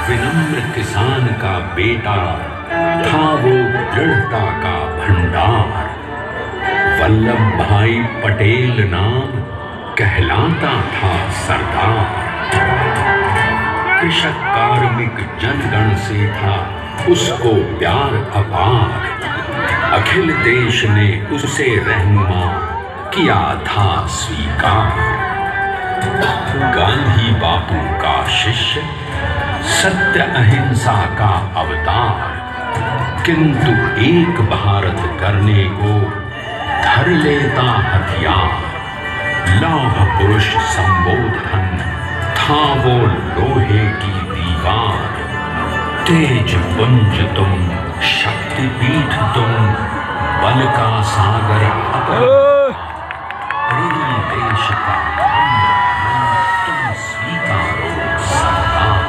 विनम्र किसान का बेटा था वो दृढ़ता का भंडार। वल्लभ भाई पटेल नाम कहलाता था सरदार। कृषक कार्मिक जनगण से था उसको प्यार अपार। अखिल देश ने उसे रहनुमा किया था स्वीकार। गांधी बापू का शिष्य, सत्य अहिंसा का अवतार, किंतु एक भारत करने को धर लेता हथियार। लौह पुरुष संबोधन था वो लोहे की दीवार। तेज पुंज तुम, शक्तिपीठ तुम, बल का सागर प्रेम देश का तुम स्वीकारो सरदार।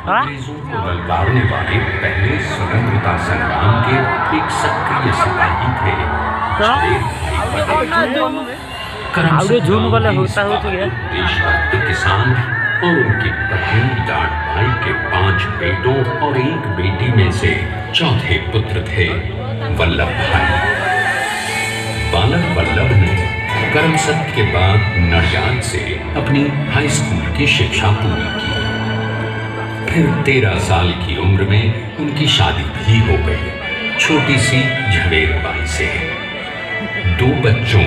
अंग्रेजों को ललकारने वाले पहले स्वतंत्रता संग्राम के एक सक्रिय सिपाही थे। देशभक्त किसान और उनकी पत्नी जाट भाई के 5 बेटों और 1 बेटी में से चौथे पुत्र थे वल्लभ भाई। बालक वल्लभ ने करमसद के बाद नडियाद से अपनी हाई स्कूल की शिक्षा पूरी की। फिर 13 साल की उम्र में उनकी शादी भी हो गई, छोटी सी झवेर बाई से। 2 बच्चों,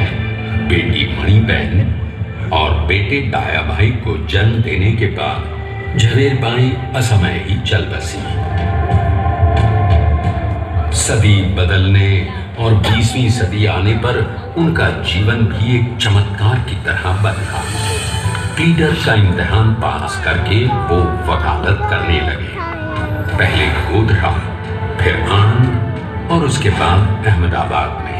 बेटी मणिबेन और बेटे डाया भाई को जन्म देने के बाद झवेर बाई असमय ही चल बसी। सदी बदलने और 20वीं सदी आने पर उनका जीवन भी एक चमत्कार की तरह बदला। प्लीडर का इम्तिहान पास करके वो वकालत करने लगे। पहले गोधरा, फिर आनंद और उसके बाद अहमदाबाद में।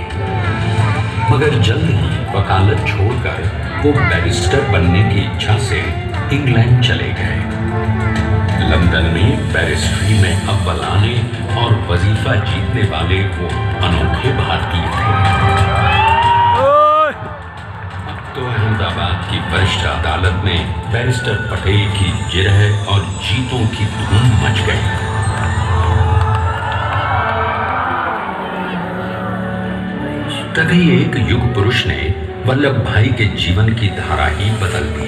मगर जल्द ही वकालत छोड़कर वो बैरिस्टर बनने की इच्छा से इंग्लैंड चले गए। लंदन में बैरिस्ट्री में अव्वल आने और वजीफा जीतने वाले वो अनोखे भारतीय थे। अब तो अहमदाबाद की वरिष्ठ अदालत में बैरिस्टर पटेल की जिरह और जीतों की धूम मच गई। तभी एक युग पुरुष ने वल्लभ भाई के जीवन की धारा ही बदल दी।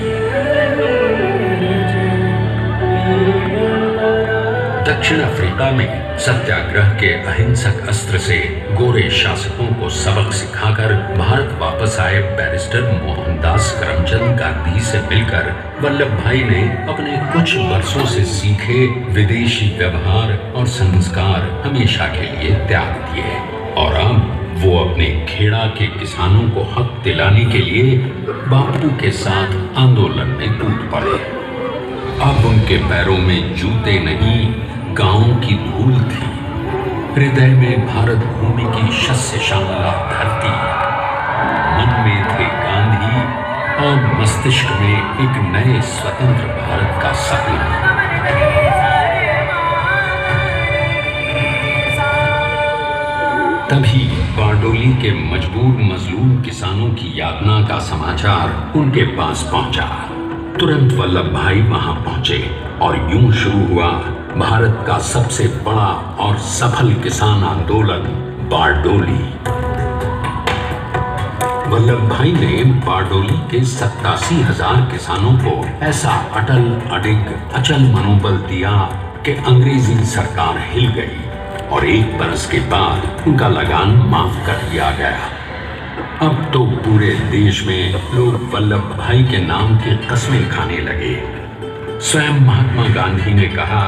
दक्षिण अफ्रीका में सत्याग्रह के अहिंसक अस्त्र से गोरे शासकों को सबक सिखाकर भारत वापस आए बैरिस्टर मोहनदास करमचंद गांधी से मिलकर वल्लभ भाई ने अपने कुछ वर्षों से सीखे विदेशी व्यवहार और संस्कार हमेशा के लिए त्याग दिए और अब वो अपने खेड़ा के किसानों को हक दिलाने के लिए बापू के साथ आंदोलन में कूद पड़े। अब उनके पैरों में जूते नहीं, गांव की धूल थी। हृदय में भारत भूमि की शस्य श्यामला धरती। मन में थे गांधी और मस्तिष्क में एक नए स्वतंत्र भारत का सपना। तभी बारडोली के मजबूर मजलूम किसानों की यातना का समाचार उनके पास पहुंचा। तुरंत वल्लभ भाई वहां पहुंचे और यूं शुरू हुआ भारत का सबसे बड़ा और सफल किसान आंदोलन बारडोली। वल्लभ भाई ने बारडोली के 87,000 किसानों को ऐसा अटल अडिग अचल मनोबल दिया कि अंग्रेजी सरकार हिल गई और 1 बरस के बाद उनका लगान माफ कर दिया गया। अब तो पूरे देश में लोग वल्लभ भाई के नाम की कस्में खाने लगे। स्वयं महात्मा गांधी ने कहा,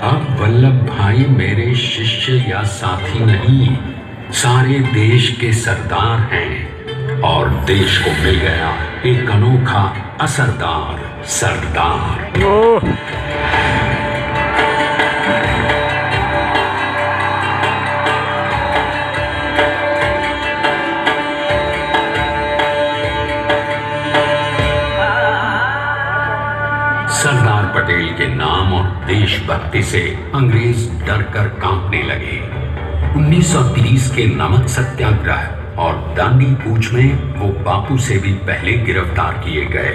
अब वल्लभ भाई मेरे शिष्य या साथी नहीं, सारे देश के सरदार हैं और देश को मिल गया एक अनोखा असरदार सरदार। सरदार पटेल के नाम और देशभक्ति से अंग्रेज डर कर कांपने लगे। 1930 के नमक सत्याग्रह और दांडी कूच में वो बापू से भी पहले गिरफ्तार किए गए।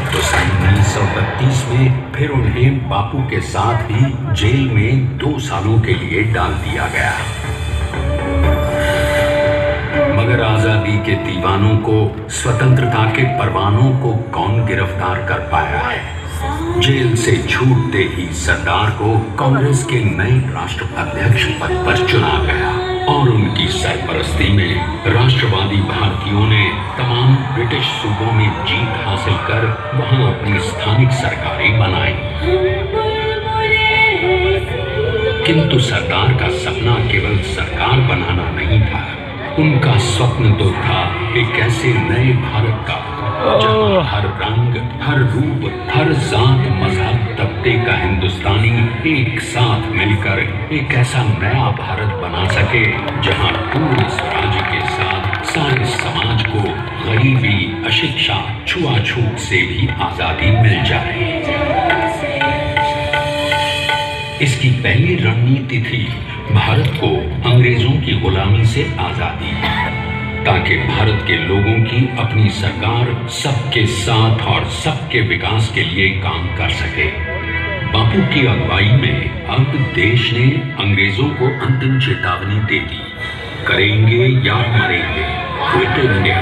तो सन 1932 में फिर उन्हें बापू के साथ ही जेल में 2 सालों के लिए डाल दिया गया। मगर आजादी के दीवानों को, स्वतंत्रता के परवानों को कौन गिरफ्तार कर पाया है? जेल से छूटते ही सरदार को कांग्रेस के नए राष्ट्राध्यक्ष पद पर चुना गया और उनकी सरपरस्ती में राष्ट्रवादी भारतीयों ने तमाम ब्रिटिश सूबों में जीत हासिल कर वहां अपनी स्थानिक सरकारें बनाई। किंतु सरदार का सपना केवल सरकार बनाना नहीं था। उनका स्वप्न तो था एक ऐसे नए भारत का जहां हर रंग, हर रूप, हर जात, मजहब, तबके का हिंदुस्तानी एक साथ मिलकर एक ऐसा नया भारत बना सके जहां पूर्ण स्वराज्य के साथ सारे समाज को गरीबी, अशिक्षा, छुआछूत से भी आजादी मिल जाए। इसकी पहली रणनीति थी भारत को अंग्रेजों की गुलामी से आजादी, ताकि भारत के लोगों की अपनी सरकार सबके साथ और सबके विकास के लिए काम कर सके। बापू की अगुवाई में अब देश ने अंग्रेजों को अंतिम चेतावनी दे दी, करेंगे या मरेंगे, क्विट इंडिया,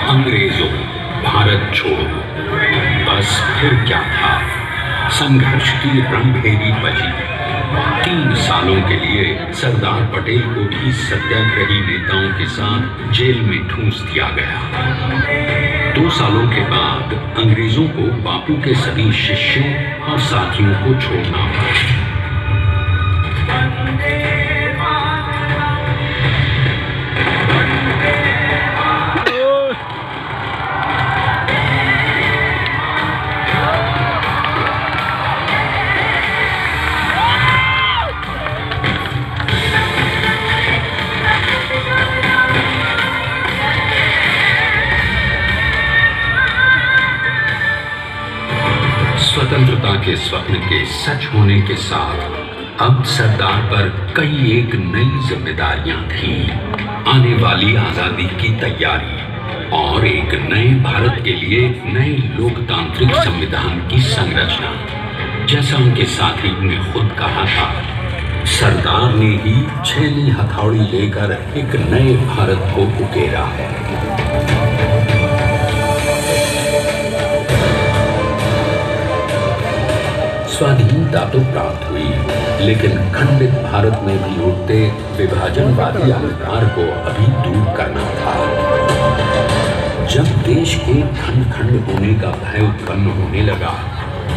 अंग्रेजों, भारत छोड़ो। बस फिर क्या था, संघर्ष की रणभेरी बजी। 3 सालों के लिए सरदार पटेल को भी सत्याग्रही नेताओं के साथ जेल में ठूंस दिया गया। 2 सालों के बाद अंग्रेजों को बापू के सभी शिष्यों और साथियों को छोड़ना पड़ा। स्वतंत्रता के स्वप्न के सच होने के साथ अब सरदार पर कई एक नई जिम्मेदारियां थीं। आने वाली आजादी की तैयारी और एक नए भारत के लिए नए लोकतांत्रिक संविधान की संरचना। जैसा उनके साथी ने खुद कहा था, सरदार ने ही 6वीं हथौड़ी लेकर एक नए भारत को उकेरा है। स्वाधीनता तो प्राप्त हुई, लेकिन खंडित भारत में भी उठते विभाजनवादी अहंकार को अभी दूर करना था। जब देश के खंड खंड होने का भय उत्पन्न होने लगा,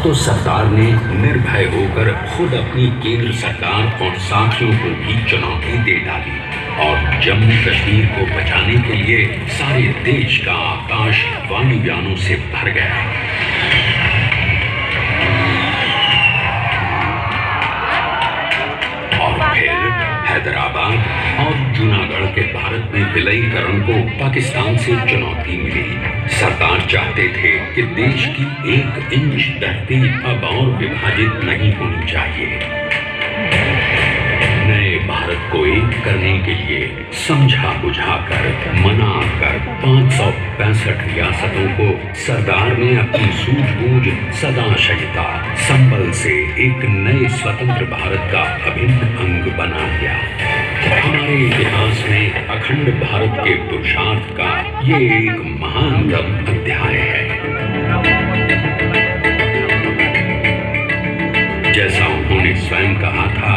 तो सरदार ने निर्भय होकर खुद अपनी केंद्र सरकार और साथियों को भी चुनौती दे डाली और जम्मू कश्मीर को बचाने के लिए सारे देश का आकाश वायुयानों से भर गया। हैदराबाद और जूनागढ़ के भारत में विलयीकरण को पाकिस्तान से चुनौती मिली। सरदार चाहते थे कि देश की 1 इंच धरती अब और विभाजित नहीं होनी चाहिए। नए भारत को एक करने के लिए समझा बुझाकर, मनाकर 565 रियासतों को सरदार ने अपनी सूझबूझ, सदाशयता, संबल से एक नए स्वतंत्र भारत का अभिन्न अंग बना लिया। हमारे इतिहास में अखंड भारत के पुरुषार्थ का ये एक महानतम अध्याय है। जैसा उन्होंने स्वयं कहा था,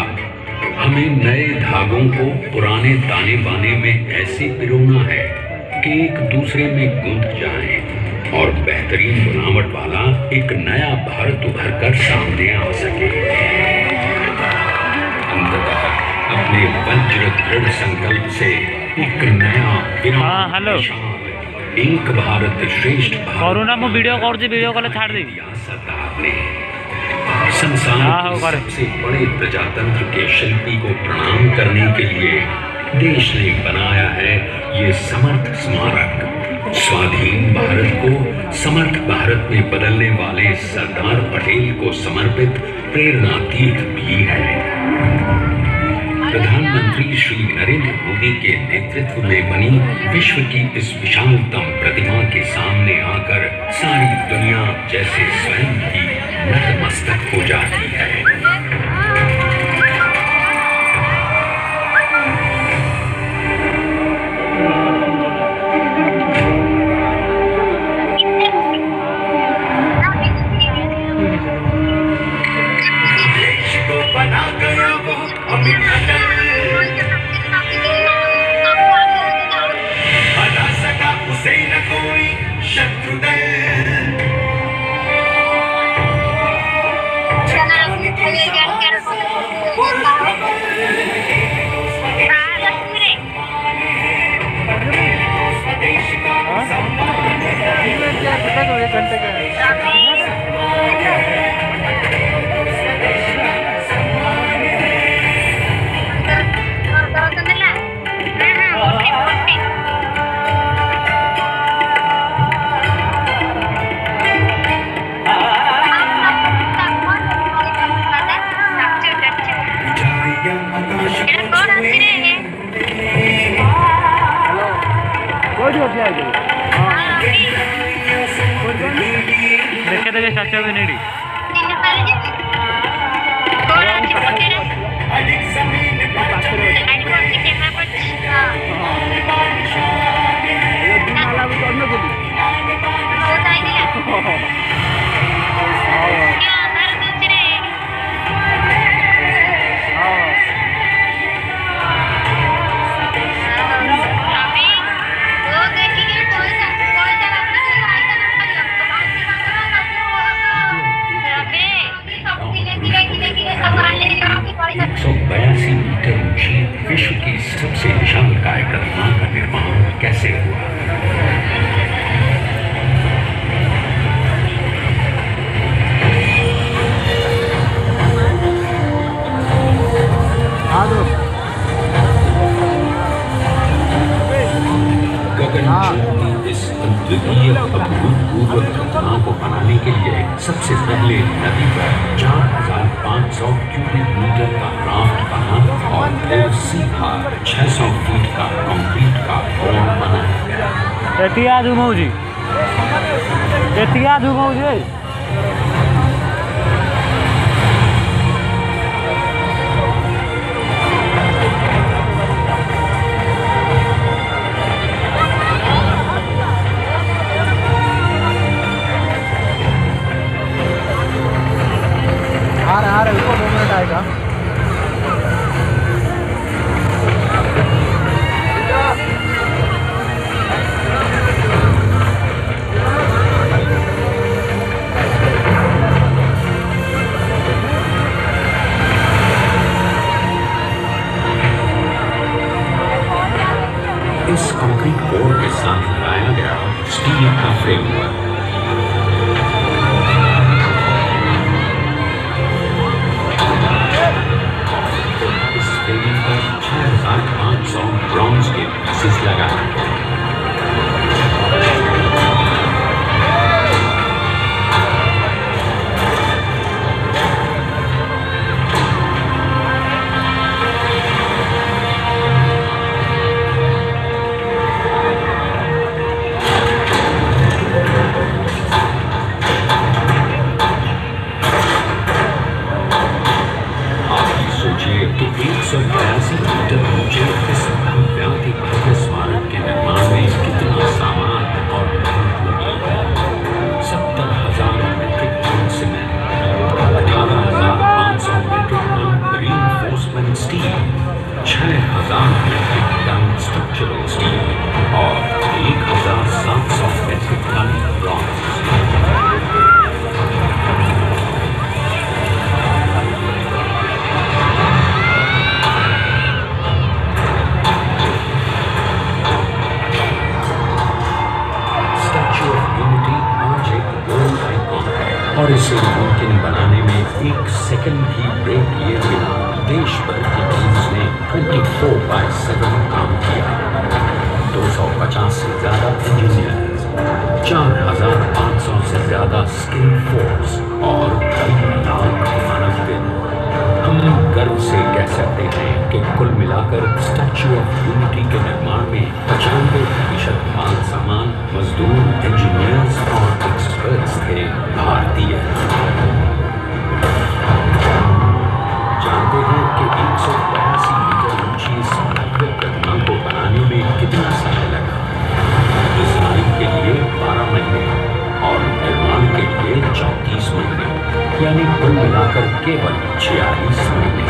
हमें नए धागों को पुराने ताने बाने में ऐसे पिरोना है कि एक दूसरे में गुंथ जाएं और बेहतरीन बनावट वाला एक नया भारत उभर कर सामने आ सके। अंततः अपने वज्र दृढ़ संकल्प से एक नया एक भारत श्रेष्ठ कोरोना में वीडियो कॉल छाड़ दी सरदार ने संसार के सबसे बड़े प्रजातंत्र के शिल्पी को प्रणाम करने के लिए देश ने बनाया है ये समर्थ स्मारक, स्वाधीन भारत को समर्थ भारत में बदलने वाले सरदार पटेल को समर्पित प्रेरणा तीर्थ भी है। प्रधानमंत्री श्री नरेंद्र मोदी के नेतृत्व में बनी विश्व की इस विशालतम प्रतिमा के सामने आकर सारी दुनिया जैसे स्वयं ही नतमस्तक हो जाती है। देखे देखे स्टैचू भी नहीं विश्व की सबसे विशालकाय प्रतिमा का निर्माण कैसे हुआ? गगनचुंबी इस अद्वितीय अभूतपूर्व प्रतिमा को बनाने के लिए सबसे पहले नदी पर 4,500 क्यूबिक मीटर का राफ्ट बना और फिर सीधा 600 फीट का कंक्रीट का पोल बनाया गया। आ रहा उसको 2 मिनट आएगा। इस कंक्रीट कोर के साथ लगाया गया स्टील का फ्रेमवर्क इस फ्रेम पर 6,500 ब्रॉन्ज के पीसेस लगाए गए। कि 182 मीटर ऊंचे इस भव्याति भव्य स्मारक के निर्माण में कितना सामान और मेहनत लगी। 70,000 metric tonne cement, 18,500 metric tonne reinforcement steel, 6,000 metric tonne structural steel और 1,700 मीट्रिक टन ब्रॉन्ज। और इसे मुमकिन बनाने में 1 सेकंड भी ब्रेक लिए बिना देश भर की टीम्स ने 24/7 काम किया। 250 से ज्यादा इंजीनियर्स, 4500 से ज्यादा स्किल फोर्स और कई लाख मानव दिन। हम गर्व से कह सकते हैं कि कुल मिलाकर स्टैच्यू ऑफ यूनिटी के निर्माण में 95% माल सामान, मजदूर, इंजीनियर्स और एक्सपर्ट्स थे भारतीय। जानते हैं कि 182 मीटर ऊंची इस भव्य प्रतिमा को बनाने में कितना समय लगा? डिजाइन के लिए 12 महीने और निर्माण के लिए 34 महीने, यानी कुल मिलाकर केवल 46 महीने।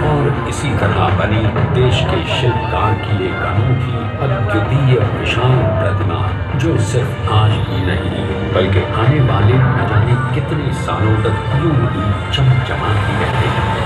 और इसी तरह बनी देश के शिल्पकार की एक अनूठी अद्वितीय विशाल प्रतिमा, जो सिर्फ आज ही नहीं बल्कि आने वाले न जाने कितने सालों तक यूं ही चमचमाती रहेगी।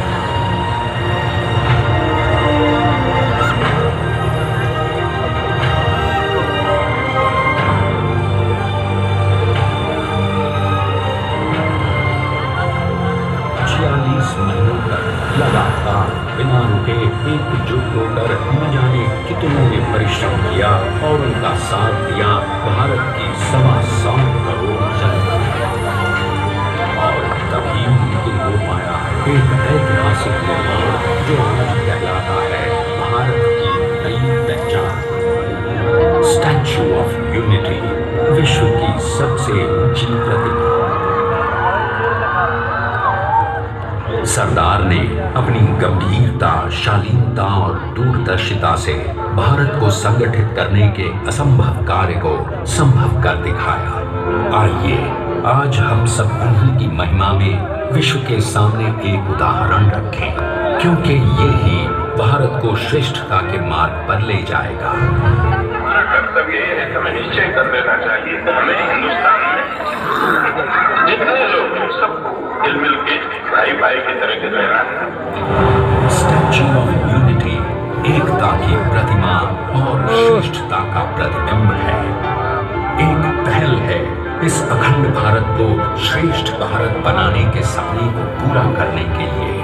महीनों तक लगातार बिना रुके एकजुट होकर न जाने कितनों ने परिश्रम किया और उनका साथ दिया भारत की 125 करोड़ जनता। और तभी मुमकिन हो पाया एक ऐतिहासिक निर्माण जो आज कहलाता है भारत की नई पहचान। स्टैच्यू ऑफ यूनिटी, विश्व की सबसे ऊंची प्रतिमा। सरदार ने अपनी गंभीरता, शालीनता और दूरदर्शिता से भारत को संगठित करने के असंभव कार्य को संभव कर दिखाया। आइए आज हम सब उन्हीं की महिमा में विश्व के सामने एक उदाहरण रखें, क्योंकि ये ही भारत को श्रेष्ठता के मार्ग पर ले जाएगा। हमारा कर्तव्य ये है कि हमें निश्चय कर लेना चाहिए कि हमें हिंदुस्तान में जितने लोग हैं सबको मिल मिल के भाई भाई की तरह के रहना है। स्टैच्यू ऑफ यूनिटी एकता की प्रतिमा और श्रेष्ठता का प्रतिबिंब है। एक पहल है इस अखंड भारत को श्रेष्ठ भारत बनाने के सपने को पूरा करने के लिए।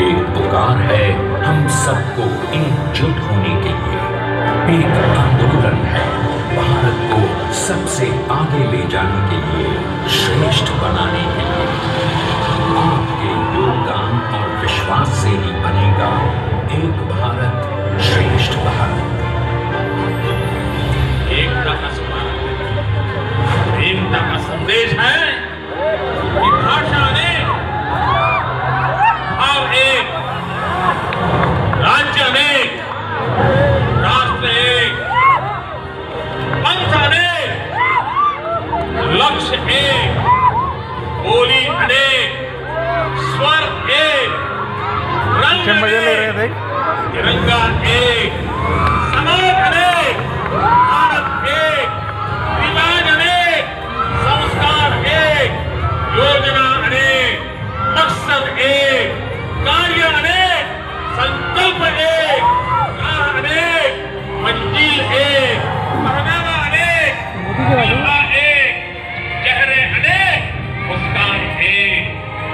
एक पुकार है हम सबको एकजुट होने के लिए। एक आंदोलन है भारत को सबसे आगे ले जाने के लिए, श्रेष्ठ बनाने के लिए। आपके योगदान और विश्वास से ही बनेगा एक भारत श्रेष्ठ भारत। एकता का स्मरण, एकता का संदेश है कि भाषा अनेक, भाव एक, राज्य अनेक, राष्ट्र एक, पंथ अनेक, लक्ष्य एक, बोली अनेक, स्वर एक, रंग अनेक, तिरंगा एक, समाज अनेक, भारत एक, रिवाज अनेक, संस्कार एक, योजना अनेक, मकसद एक, कार्य अनेक, संकल्प एक, राह अनेक, मंजिल एक, पहनावा अनेक, महिमा एक, चेहरे अनेक, मुस्कान एक।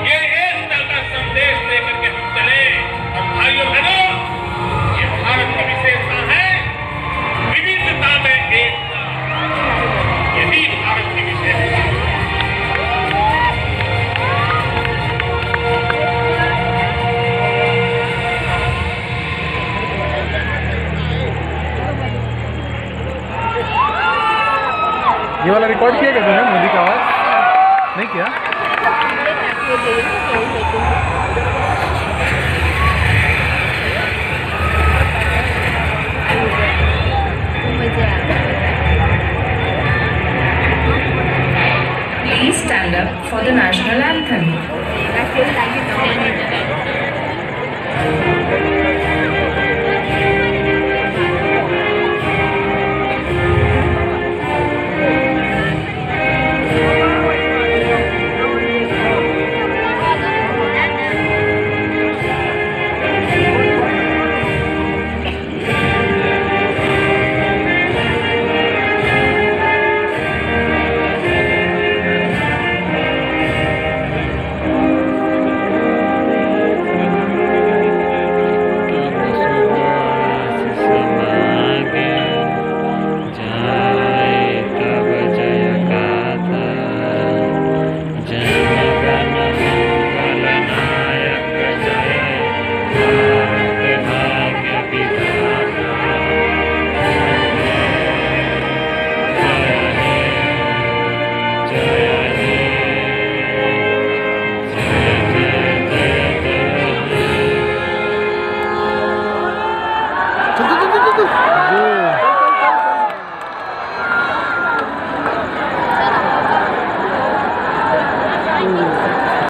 ये एकता का संदेश लेकर के हम चले। और भाइयों बहनों, ये भारत की विशेषता है, विविधता में एकता। यही भारत की विशेषता है। ये वाला रिकॉर्ड किया क्या तुमने मोदी का आवाज? नहीं किया?